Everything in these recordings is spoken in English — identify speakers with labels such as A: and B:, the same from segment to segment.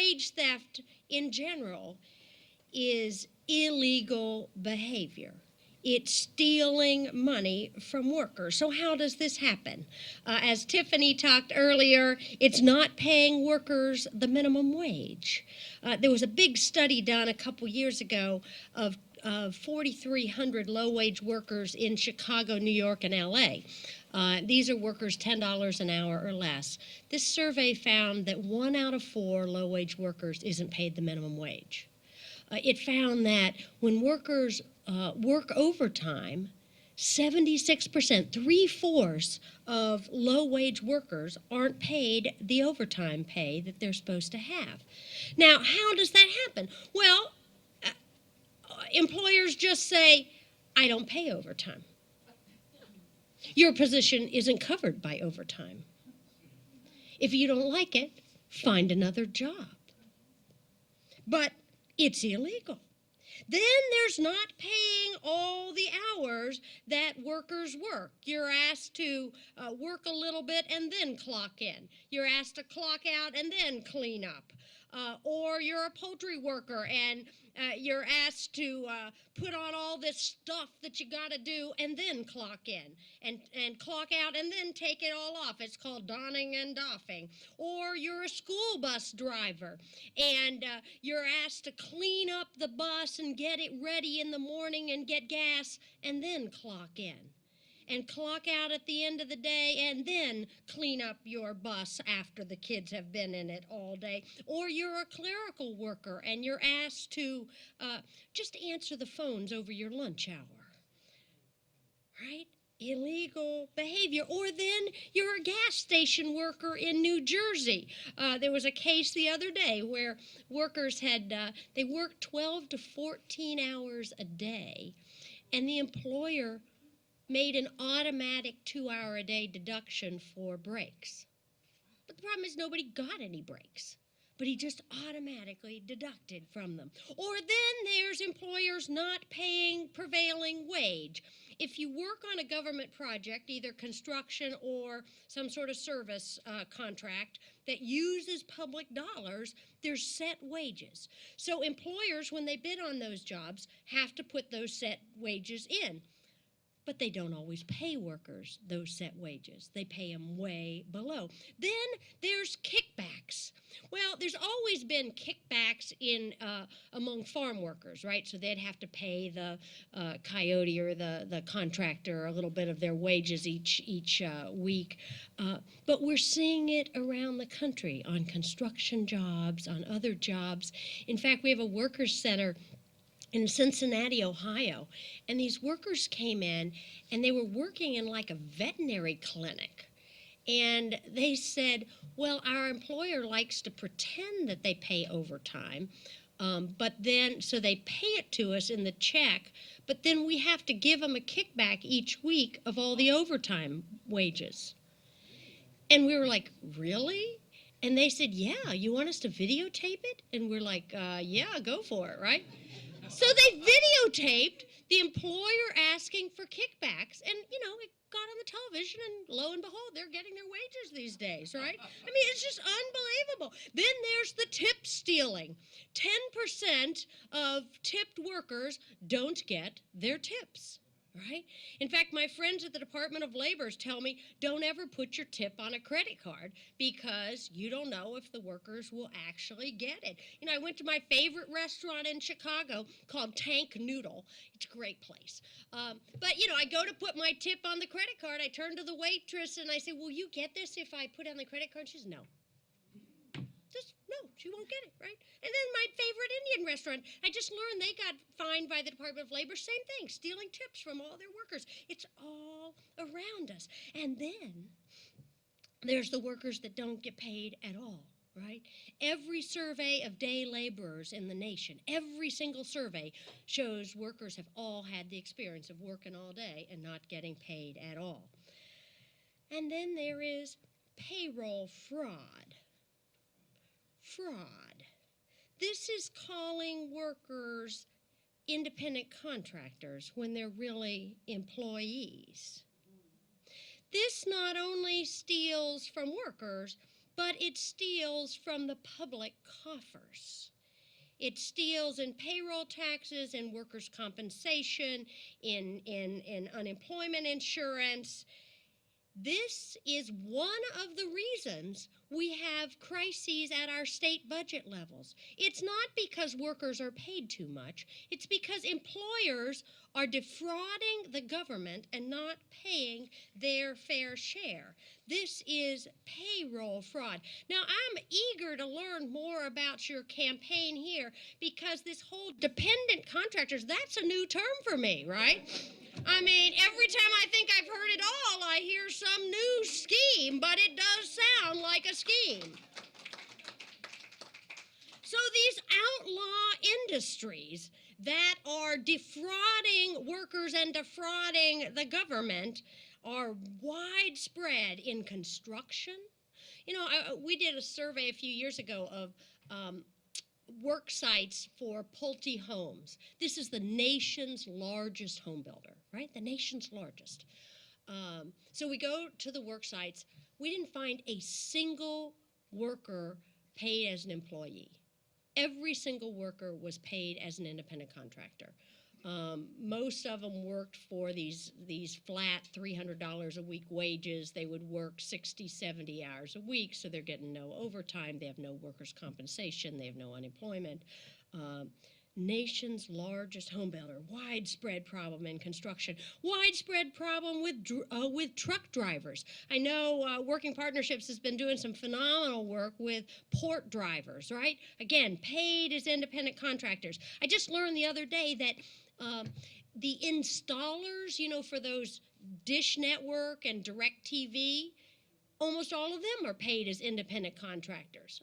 A: wage theft in general is illegal behavior. It's stealing money from workers. So how does this happen? As Tiffany talked earlier, it's not paying workers the minimum wage. There was a big study done a couple years ago of 4,300 low-wage workers in Chicago, New York, and L.A. These are workers $10 an hour or less. This survey found that 1 out of 4 low-wage workers isn't paid the minimum wage. It found that when workers work overtime, 76%, 3/4 of low-wage workers aren't paid the overtime pay that they're supposed to have. Now, how does that happen? Well, employers just say, I don't pay overtime. Your position isn't covered by overtime. If you don't like it, find another job. But it's illegal. Then there's not paying all the hours that workers work. You're asked to work a little bit and then clock in. You're asked to clock out and then clean up. Or you're a poultry worker and you're asked to put on all this stuff that you got to do and then clock in and clock out and then take it all off. It's called donning and doffing. Or you're a school bus driver and you're asked to clean up the bus and get it ready in the morning and get gas and then clock in. And clock out at the end of the day and then clean up your bus after the kids have been in it all day. Or you're a clerical worker and you're asked to just answer the phones over your lunch hour, right? Illegal behavior. Or then you're a gas station worker in New Jersey. There was a case the other day where workers had, they worked 12 to 14 hours a day, and the employer made an automatic 2-hour-a-day deduction for breaks. But the problem is nobody got any breaks. But he just automatically deducted from them. Or then there's employers not paying prevailing wage. If you work on a government project, either construction or some sort of service contract that uses public dollars, there's set wages. So employers, when they bid on those jobs, have to put those set wages in. But they don't always pay workers those set wages. They pay them way below. Then there's kickbacks. Well, there's always been kickbacks in among farm workers, right? So they'd have to pay the coyote or the contractor a little bit of their wages each week. But we're seeing it around the country on construction jobs, on other jobs. In fact, we have a workers' center in Cincinnati, Ohio, and these workers came in and they were working in like a veterinary clinic. And they said, well, our employer likes to pretend that they pay overtime, but then, so they pay it to us in the check, but then we have to give them a kickback each week of all the overtime wages. And we were like, really? And they said, yeah, you want us to videotape it? And we're like, yeah, go for it, right? So they videotaped the employer asking for kickbacks, and, you know, it got on the television, and lo and behold, they're getting their wages these days, right? I mean, it's just unbelievable. Then there's the tip stealing. 10% of tipped workers don't get their tips. Right? In fact, my friends at the Department of Labor tell me, don't ever put your tip on a credit card because you don't know if the workers will actually get it. You know, I went to my favorite restaurant in Chicago called Tank Noodle. It's a great place. But, you know, I go to put my tip on the credit card. I turn to the waitress and I say, will you get this if I put it on the credit card? She says, no. Just, no, she won't get it, right? And then my favorite Indian restaurant, I just learned they got fined by the Department of Labor. Same thing, stealing tips from all their workers. It's all around us. And then there's the workers that don't get paid at all, right? Every survey of day laborers in the nation, every single survey shows workers have all had the experience of working all day and not getting paid at all. And then there is payroll fraud. Fraud. This is calling workers independent contractors when they're really employees. This not only steals from workers, but it steals from the public coffers. It steals in payroll taxes, in workers' compensation, in unemployment insurance. This is one of the reasons we have crises at our state budget levels. It's not because workers are paid too much. It's because employers are defrauding the government and not paying their fair share. This is payroll fraud. Now, I'm eager to learn more about your campaign here because this whole dependent contractors, that's a new term for me, right? I mean, every time I think I've heard it all, I hear some new scheme, but it does sound like a scheme. So these outlaw industries that are defrauding workers and defrauding the government are widespread in construction. You know, we did a survey a few years ago of work sites for Pulte Homes. This is the nation's largest home builder, right? The nation's largest. So we go to the work sites. We didn't find a single worker paid as an employee. Every single worker was paid as an independent contractor. Most of them worked for these flat $300 a week wages. They would work 60, 70 hours a week, so they're getting no overtime. They have no workers' compensation. They have no unemployment. Nation's largest home builder, widespread problem in construction, widespread problem with truck drivers. I know Working Partnerships has been doing some phenomenal work with port drivers, right? Again, paid as independent contractors. I just learned the other day that the installers, you know, for those Dish Network and DirecTV, almost all of them are paid as independent contractors.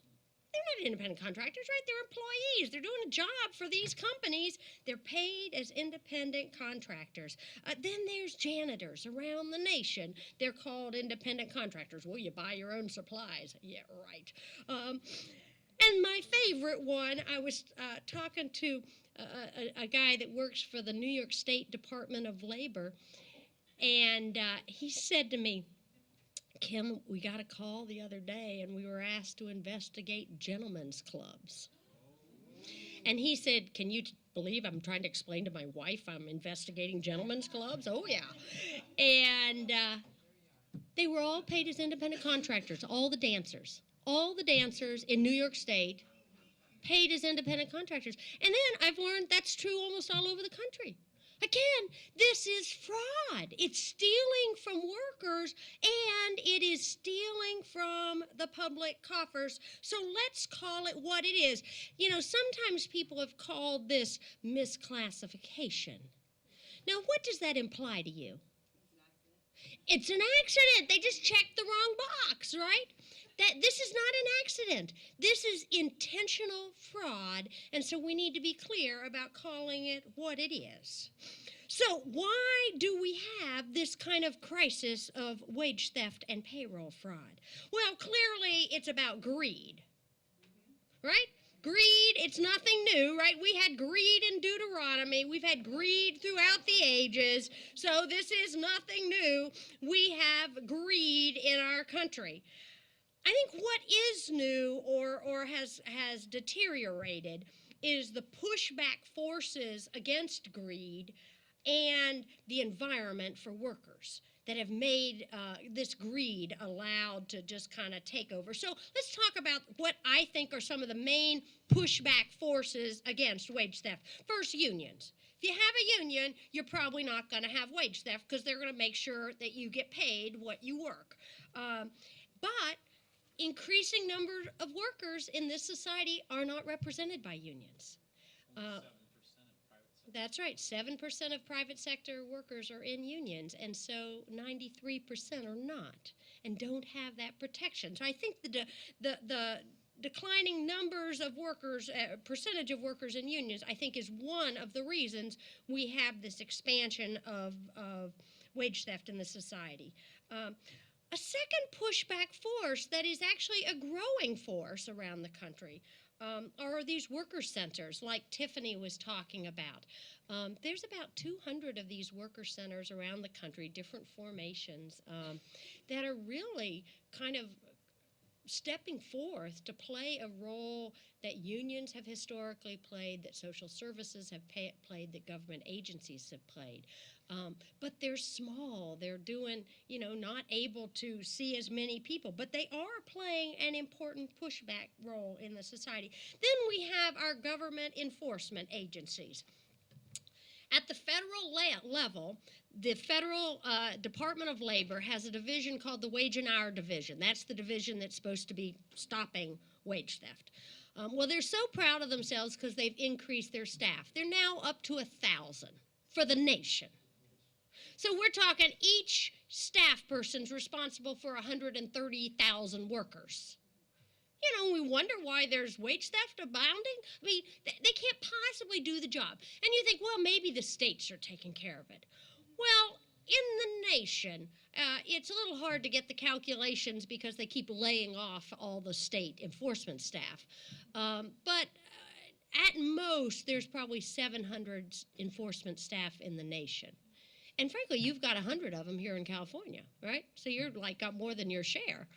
A: They're not independent contractors, right? They're employees. They're doing a job for these companies. They're paid as independent contractors. Then there's janitors around the nation. They're called independent contractors. Well, you buy your own supplies. Yeah, right. And my favorite one, I was talking to a guy that works for the New York State Department of Labor, and he said to me, Kim, we got a call the other day, and we were asked to investigate gentlemen's clubs. And he said, can you believe I'm trying to explain to my wife I'm investigating gentlemen's clubs? Oh, yeah. And they were all paid as independent contractors, all the dancers. All the dancers in New York State paid as independent contractors. And then I've learned that's true almost all over the country. Again, this is fraud. It's stealing from workers, and it is stealing from the public coffers. So let's call it what it is. You know, sometimes people have called this misclassification. Now, what does that imply to you? It's an accident. They just checked the wrong box, right? This is not an accident. This is intentional fraud, and so we need to be clear about calling it what it is. So why do we have this kind of crisis of wage theft and payroll fraud? Well, clearly it's about greed, right? Greed, it's nothing new, right? We had greed in Deuteronomy. We've had greed throughout the ages. So this is nothing new. We have greed in our country. I think what is new or has deteriorated is the pushback forces against greed and the environment for workers that have made this greed allowed to just kind of take over. So let's talk about what I think are some of the main pushback forces against wage theft. First, unions. If you have a union, you're probably not going to have wage theft because they're going to make sure that you get paid what you work. But increasing number of workers in this society are not represented by unions.
B: 7% of private sector.
A: That's right. 7% of private sector workers are in unions, and so 93% are not and don't have that protection. So I think the declining numbers of workers, percentage of workers in unions, I think is one of the reasons we have this expansion of wage theft in the society. A second pushback force that is actually a growing force around the country are these worker centers like Tiffany was talking about. There's about 200 of these worker centers around the country, different formations, that are really kind of stepping forth to play a role that unions have historically played, that social services have played, that government agencies have played. But they're small. They're doing, not able to see as many people. But they are playing an important pushback role in the society. Then we have our government enforcement agencies. At the federal level, the Federal Department of Labor has a division called the Wage and Hour Division. That's the division that's supposed to be stopping wage theft. Well, they're so proud of themselves because they've increased their staff. They're now up to 1,000 for the nation. So we're talking each staff person's responsible for 130,000 workers. We wonder why there's wage theft abounding. I mean, they can't possibly do the job. And you think, well, maybe the states are taking care of it. Well, in the nation, it's a little hard to get the calculations because they keep laying off all the state enforcement staff. But at most, there's probably 700 enforcement staff in the nation. And frankly, you've got 100 of them here in California, right? So you're got more than your share.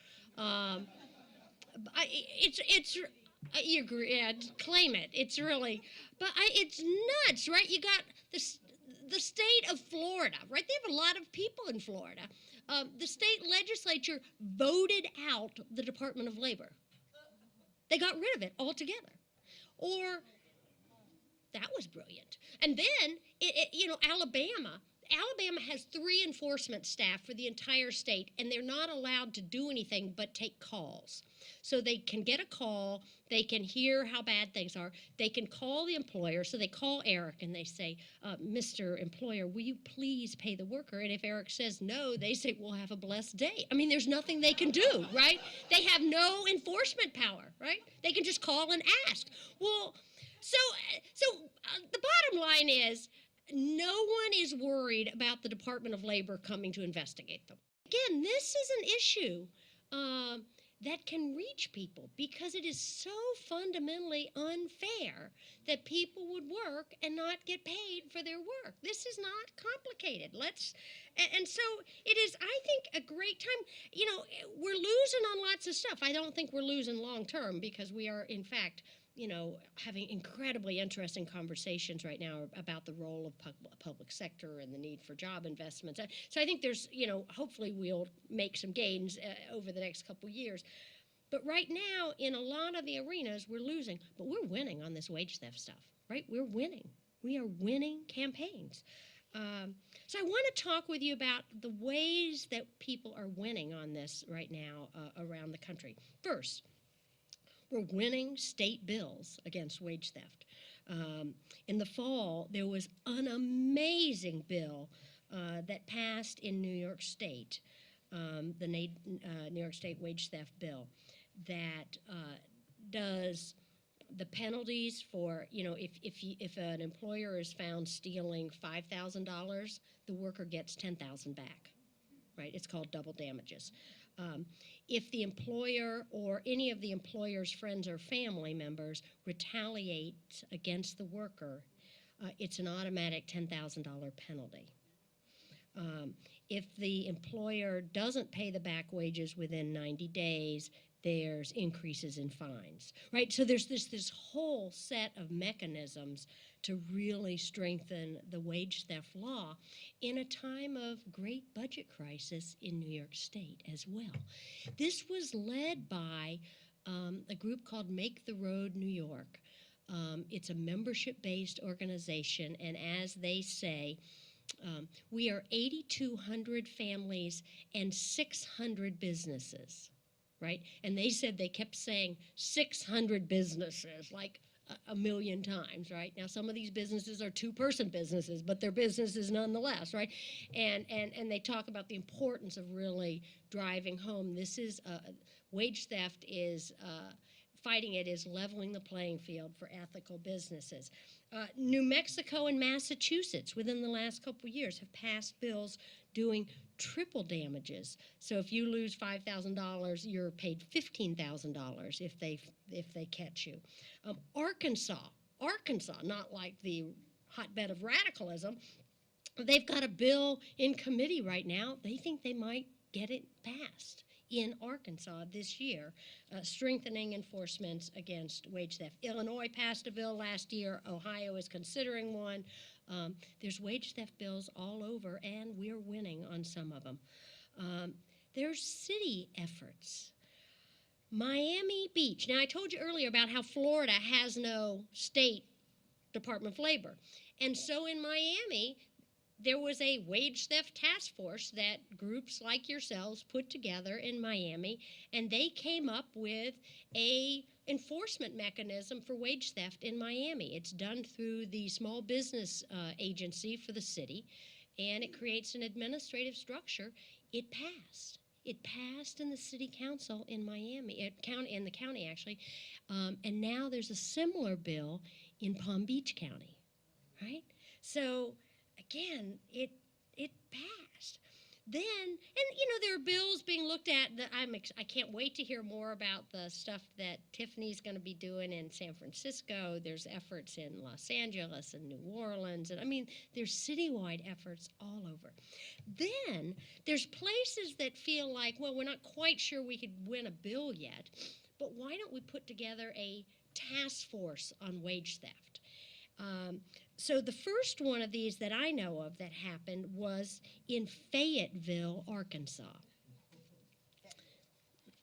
A: You agree, yeah, claim it. It's really, but it's nuts, right? You got the state of Florida, right? They have a lot of people in Florida. The state legislature voted out the Department of Labor. They got rid of it altogether. Or, that was brilliant. And then, Alabama has 3 enforcement staff for the entire state, and they're not allowed to do anything but take calls. So they can get a call, they can hear how bad things are, they can call the employer. So they call Eric and they say, Mr. Employer, will you please pay the worker? And if Eric says no, they say, well, have a blessed day. I mean, there's nothing they can do, right? They have no enforcement power, right? They can just call and ask. Well, so the bottom line is, no one is worried about the Department of Labor coming to investigate them. Again, this is an issue that can reach people because it is so fundamentally unfair that people would work and not get paid for their work. This is not complicated. And so it is, I think, a great time. We're losing on lots of stuff. I don't think we're losing long term because we are, in fact, having incredibly interesting conversations right now about the role of public sector and the need for job investments. So I think there's, hopefully we'll make some gains over the next couple of years. But right now, in a lot of the arenas, we're losing. But we're winning on this wage theft stuff, right? We're winning. We are winning campaigns. So I want to talk with you about the ways that people are winning on this right now around the country. First, we're winning state bills against wage theft. In the fall, there was an amazing bill that passed in New York State, the New York State wage theft bill, that does the penalties for, if an employer is found stealing $5,000, the worker gets $10,000 back. Right? It's called double damages. If the employer or any of the employer's friends or family members retaliate against the worker, it's an automatic $10,000 penalty. If the employer doesn't pay the back wages within 90 days, there's increases in fines, right? So there's this whole set of mechanisms to really strengthen the wage theft law in a time of great budget crisis in New York State as well. This was led by a group called Make the Road New York. It's a membership-based organization, and as they say, we are 8,200 families and 600 businesses. Right? And they said they kept saying 600 businesses, like a million times, right? Now, some of these businesses are two-person businesses, but they're businesses nonetheless, right? And they talk about the importance of really driving home. This is, wage theft is, fighting it is leveling the playing field for ethical businesses. New Mexico and Massachusetts, within the last couple of years, have passed bills doing triple damages. So if you lose $5,000, you're paid $15,000 if they catch you. Arkansas, not like the hotbed of radicalism, they've got a bill in committee right now. They think they might get it passed in Arkansas this year, strengthening enforcement against wage theft. Illinois passed a bill last year. Ohio is considering one. There's wage theft bills all over, and we're winning on some of them. There's city efforts. Miami Beach. Now, I told you earlier about how Florida has no state Department of Labor. And so in Miami, there was a wage theft task force that groups like yourselves put together in Miami, and they came up with a enforcement mechanism for wage theft in Miami. It's done through the Small Business Agency for the city, and it creates an administrative structure. It passed. It passed in the city council in Miami, in the county actually, and now there's a similar bill in Palm Beach County, right? So again, it passed. Then, and you know, there are bills being looked at that I can't wait to hear more about the stuff that Tiffany's going to be doing in San Francisco. There's efforts in Los Angeles and New Orleans, and I mean, there's citywide efforts all over. Then there's places that feel like, well, we're not quite sure we could win a bill yet, but why don't we put together a task force on wage theft? So the first one of these that I know of that happened was in Fayetteville, Arkansas.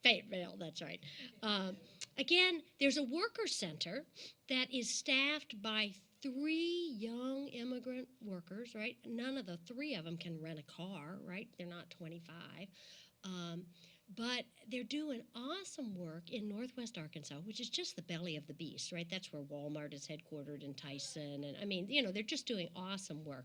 A: Fayetteville, that's right. Again, there's a worker center that is staffed by 3 young immigrant workers, right? None of the 3 of them can rent a car, right? They're not 25. But they're doing awesome work in Northwest Arkansas, which is just the belly of the beast, right? That's where Walmart is headquartered in Tyson. And I mean, you know, they're just doing awesome work.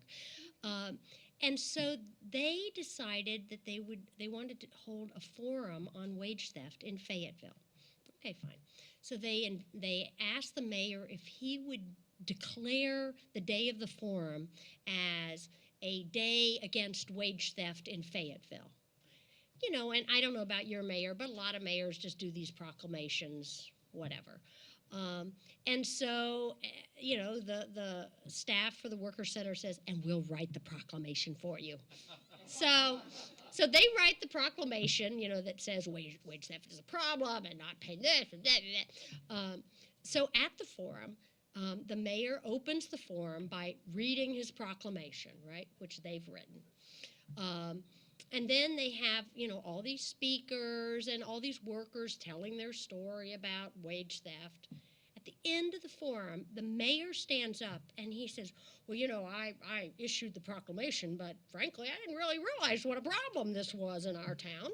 A: And so they decided that they wanted to hold a forum on wage theft in Fayetteville. Okay, fine. So they asked the mayor if he would declare the day of the forum as a day against wage theft in Fayetteville. You know, and I don't know about your mayor, but a lot of mayors just do these proclamations, whatever. And so, you know, the staff for the Worker Center says, and we'll write the proclamation for you. So they write the proclamation, you know, that says wage theft is a problem and not paying this and that. So at the forum, the mayor opens the forum by reading his proclamation, right, which they've written. And then they have, you know, all these speakers and all these workers telling their story about wage theft. At the end of the forum, the mayor stands up and he says, well, you know, I issued the proclamation, but frankly, I didn't really realize what a problem this was in our town.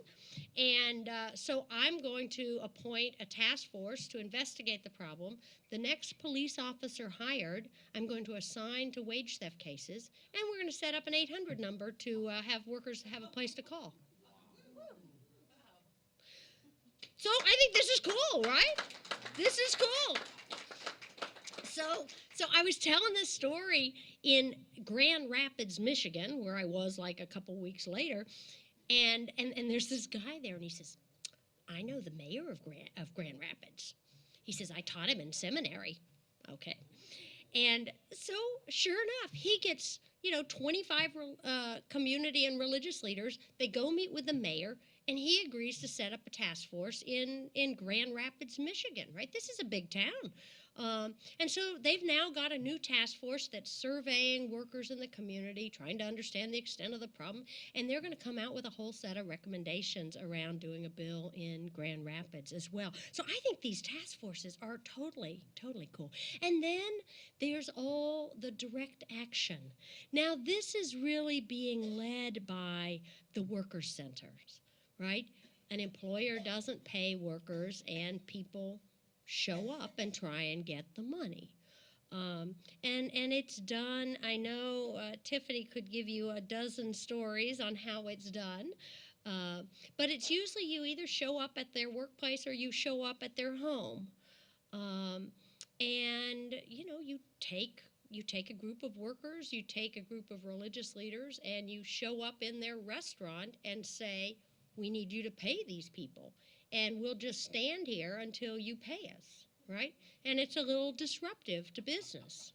A: And so I'm going to appoint a task force to investigate the problem. The next police officer hired, I'm going to assign to wage theft cases, and we're going to set up an 800 number to have workers have a place to call. So I think this is cool, right? This is cool. So I was telling this story in Grand Rapids, Michigan, where I was like a couple weeks later, and there's this guy there, and he says, I know the mayor of Grand Rapids. He says, I taught him in seminary. Okay. And so sure enough, he gets, you know, 25 community and religious leaders. They go meet with the mayor, and he agrees to set up a task force in Grand Rapids, Michigan, right? This is a big town. And so they've now got a new task force that's surveying workers in the community, trying to understand the extent of the problem, and they're going to come out with a whole set of recommendations around doing a bill in Grand Rapids as well. So I think these task forces are totally, totally cool. And then there's all the direct action. Now, this is really being led by the worker centers, right? An employer doesn't pay workers, and people show up and try and get the money. And it's done. I know Tiffany could give you a dozen stories on how it's done. But it's usually you either show up at their workplace or you show up at their home. And, you know, you take a group of workers, you take a group of religious leaders, and you show up in their restaurant and say, we need you to pay these people. And we'll just stand here until you pay us, right? And it's a little disruptive to business.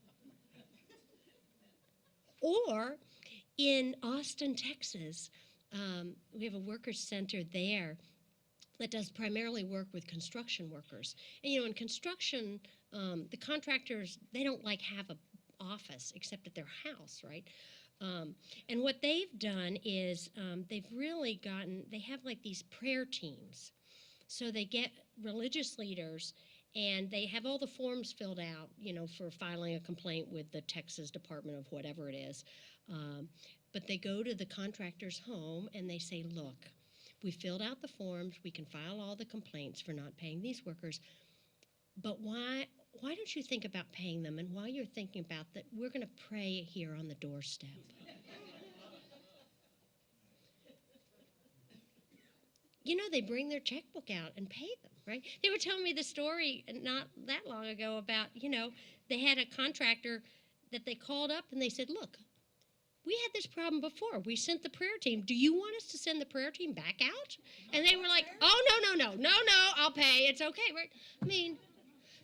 A: Or in Austin, Texas, we have a workers' center there, that does primarily work with construction workers. And, in construction, the contractors, they don't have a office except at their house, right? And what they've done is they've really they have these prayer teams. So they get religious leaders and they have all the forms filled out, for filing a complaint with the Texas Department of whatever it is. But they go to the contractor's home and they say, look, we filled out the forms, we can file all the complaints for not paying these workers, but why don't you think about paying them? And while you're thinking about that, we're going to pray here on the doorstep. They bring their checkbook out and pay them, right? They were telling me the story not that long ago about, they had a contractor that they called up and they said, look, we had this problem before. We sent the prayer team. Do you want us to send the prayer team back out? And they were like, oh, no, I'll pay. It's okay, right?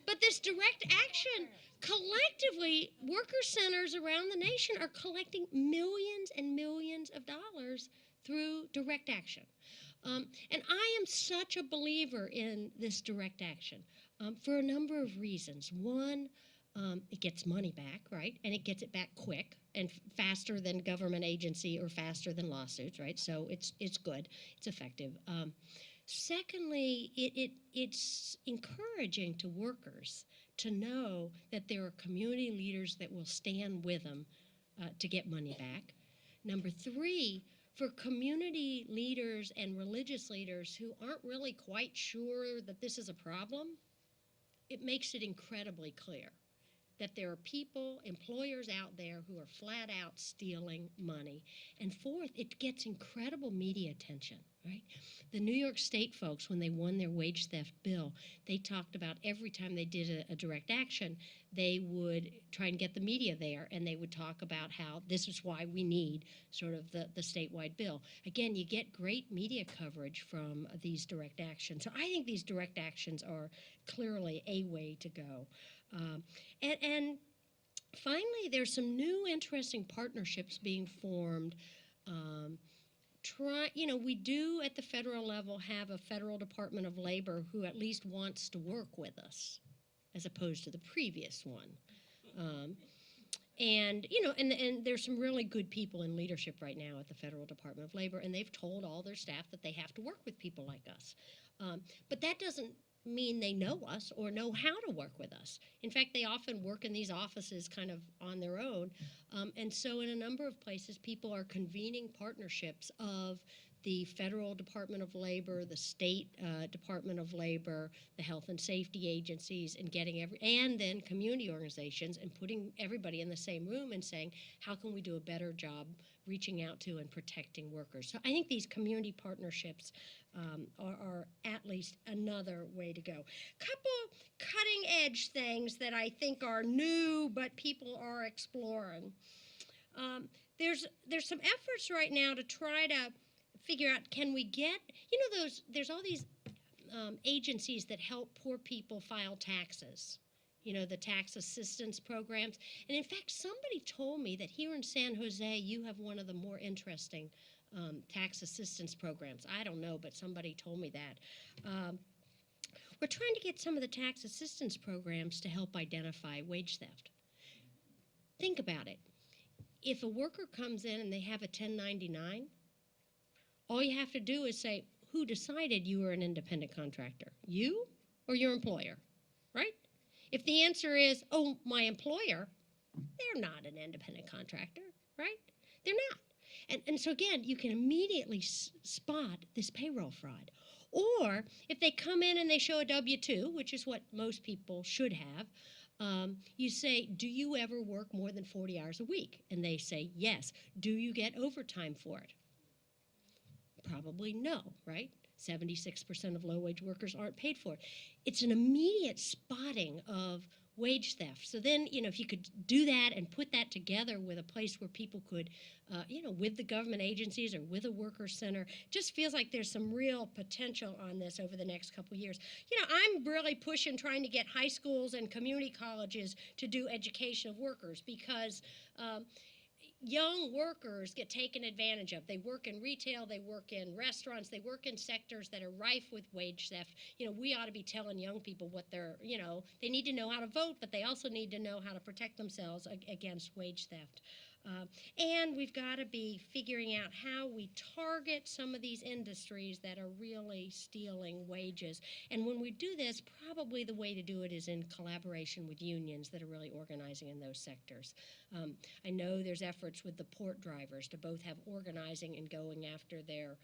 A: But this direct action, collectively, worker centers around the nation are collecting millions and millions of dollars through direct action. And I am such a believer in this direct action for a number of reasons. One, it gets money back, right? And it gets it back quick and faster than government agency or faster than lawsuits, right? So it's good. It's effective. Secondly, it's encouraging to workers to know that there are community leaders that will stand with them to get money back. Number three, for community leaders and religious leaders who aren't really quite sure that this is a problem, it makes it incredibly clear that there are people, employers out there who are flat out stealing money. And fourth, it gets incredible media attention, right? The New York State folks, when they won their wage theft bill, they talked about every time they did a direct action, they would try and get the media there, and they would talk about how this is why we need sort of the statewide bill. Again, you get great media coverage from these direct actions. So I think these direct actions are clearly a way to go. And finally, there's some new interesting partnerships being formed. We do at the federal level have a federal Department of Labor who at least wants to work with us, as opposed to the previous one. And there's some really good people in leadership right now at the Federal Department of Labor, and they've told all their staff that they have to work with people like us. But that doesn't mean they know us or know how to work with us. In fact, they often work in these offices kind of on their own. And so in a number of places, people are convening partnerships of the Federal Department of Labor, the State Department of Labor, the health and safety agencies, and and then community organizations, and putting everybody in the same room and saying, how can we do a better job reaching out to and protecting workers? So I think these community partnerships are at least another way to go. Couple cutting edge things that I think are new, but people are exploring. There's some efforts right now to try to figure out, can we get, there's all these agencies that help poor people file taxes, the tax assistance programs. And in fact, somebody told me that here in San Jose, you have one of the more interesting tax assistance programs. I don't know, but somebody told me that. We're trying to get some of the tax assistance programs to help identify wage theft. Think about it. If a worker comes in and they have a 1099, all you have to do is say, who decided you were an independent contractor? You or your employer, right? If the answer is, oh, my employer, they're not an independent contractor, right? They're not. And so again, you can immediately spot this payroll fraud. Or if they come in and they show a W-2, which is what most people should have, you say, do you ever work more than 40 hours a week? And they say, yes. Do you get overtime for it? Probably no, right? 76% of low-wage workers aren't paid for it. It's an immediate spotting of wage theft. So then, if you could do that and put that together with a place where people could, with the government agencies or with a worker center, just feels like there's some real potential on this over the next couple of years. I'm really pushing trying to get high schools and community colleges to do education of workers because young workers get taken advantage of. They work in retail, they work in restaurants, they work in sectors that are rife with wage theft. We ought to be telling young people what they need to know how to vote, but they also need to know how to protect themselves against wage theft. And we've got to be figuring out how we target some of these industries that are really stealing wages. And when we do this, probably the way to do it is in collaboration with unions that are really organizing in those sectors. I know there's efforts with the port drivers to both have organizing and going after their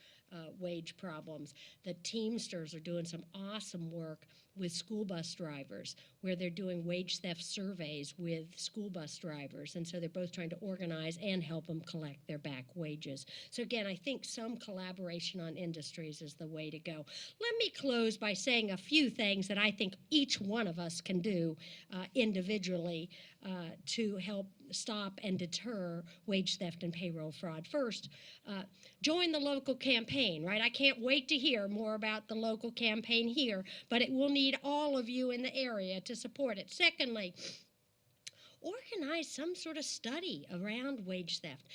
A: wage problems. The Teamsters are doing some awesome work with school bus drivers, where they're doing wage theft surveys with school bus drivers. And so they're both trying to organize and help them collect their back wages. So again, I think some collaboration on industries is the way to go. Let me close by saying a few things that I think each one of us can do individually to help stop and deter wage theft and payroll fraud. First, join the local campaign, right? I can't wait to hear more about the local campaign here, but it will need all of you in the area to support it. Secondly, organize some sort of study around wage theft.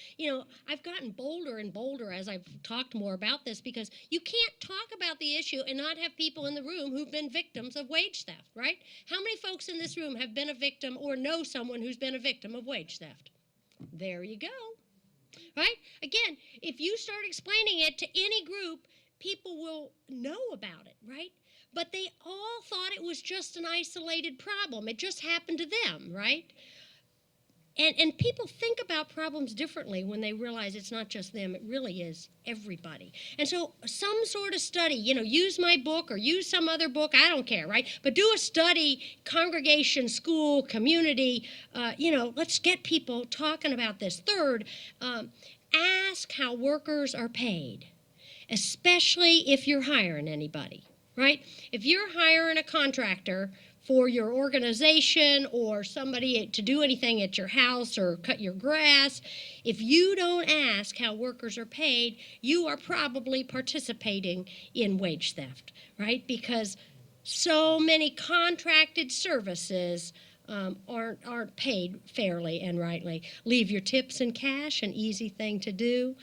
A: I've gotten bolder and bolder as I've talked more about this, because you can't talk about the issue and not have people in the room who've been victims of wage theft, right? How many folks in this room have been a victim or know someone who's been a victim of wage theft? There you go, right? Again, if you start explaining it to any group, people will know about it, right? But they all thought it was just an isolated problem. It just happened to them, right? And people think about problems differently when they realize it's not just them, it really is everybody. And so some sort of study, use my book or use some other book, I don't care, right? But do a study, congregation, school, community, let's get people talking about this. Third, ask how workers are paid, especially if you're hiring anybody, right? If you're hiring a contractor for your organization or somebody to do anything at your house or cut your grass, if you don't ask how workers are paid, you are probably participating in wage theft, right? Because so many contracted services aren't paid fairly and rightly. Leave your tips in cash, an easy thing to do.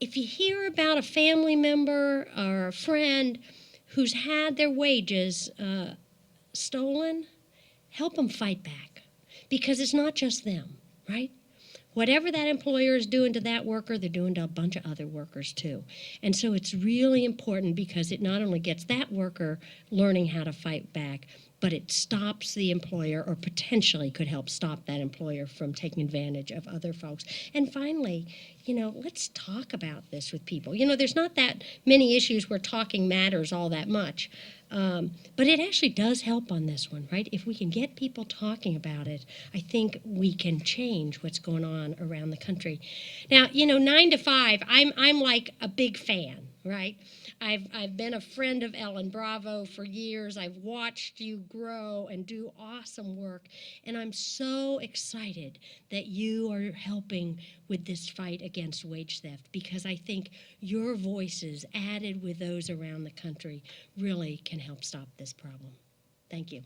A: If you hear about a family member or a friend who's had their wages stolen, help them fight back, because it's not just them, right? Whatever that employer is doing to that worker, they're doing to a bunch of other workers too. And so it's really important, because it not only gets that worker learning how to fight back, but it stops the employer, or potentially could help stop that employer from taking advantage of other folks. And finally, let's talk about this with people. There's not that many issues where talking matters all that much. But it actually does help on this one, right? If we can get people talking about it, I think we can change what's going on around the country. Now, 9 to 5, I'm like a big fan, right? I've been a friend of Ellen Bravo for years. I've watched you grow and do awesome work. And I'm so excited that you are helping with this fight against wage theft, because I think your voices added with those around the country really can help stop this problem. Thank you.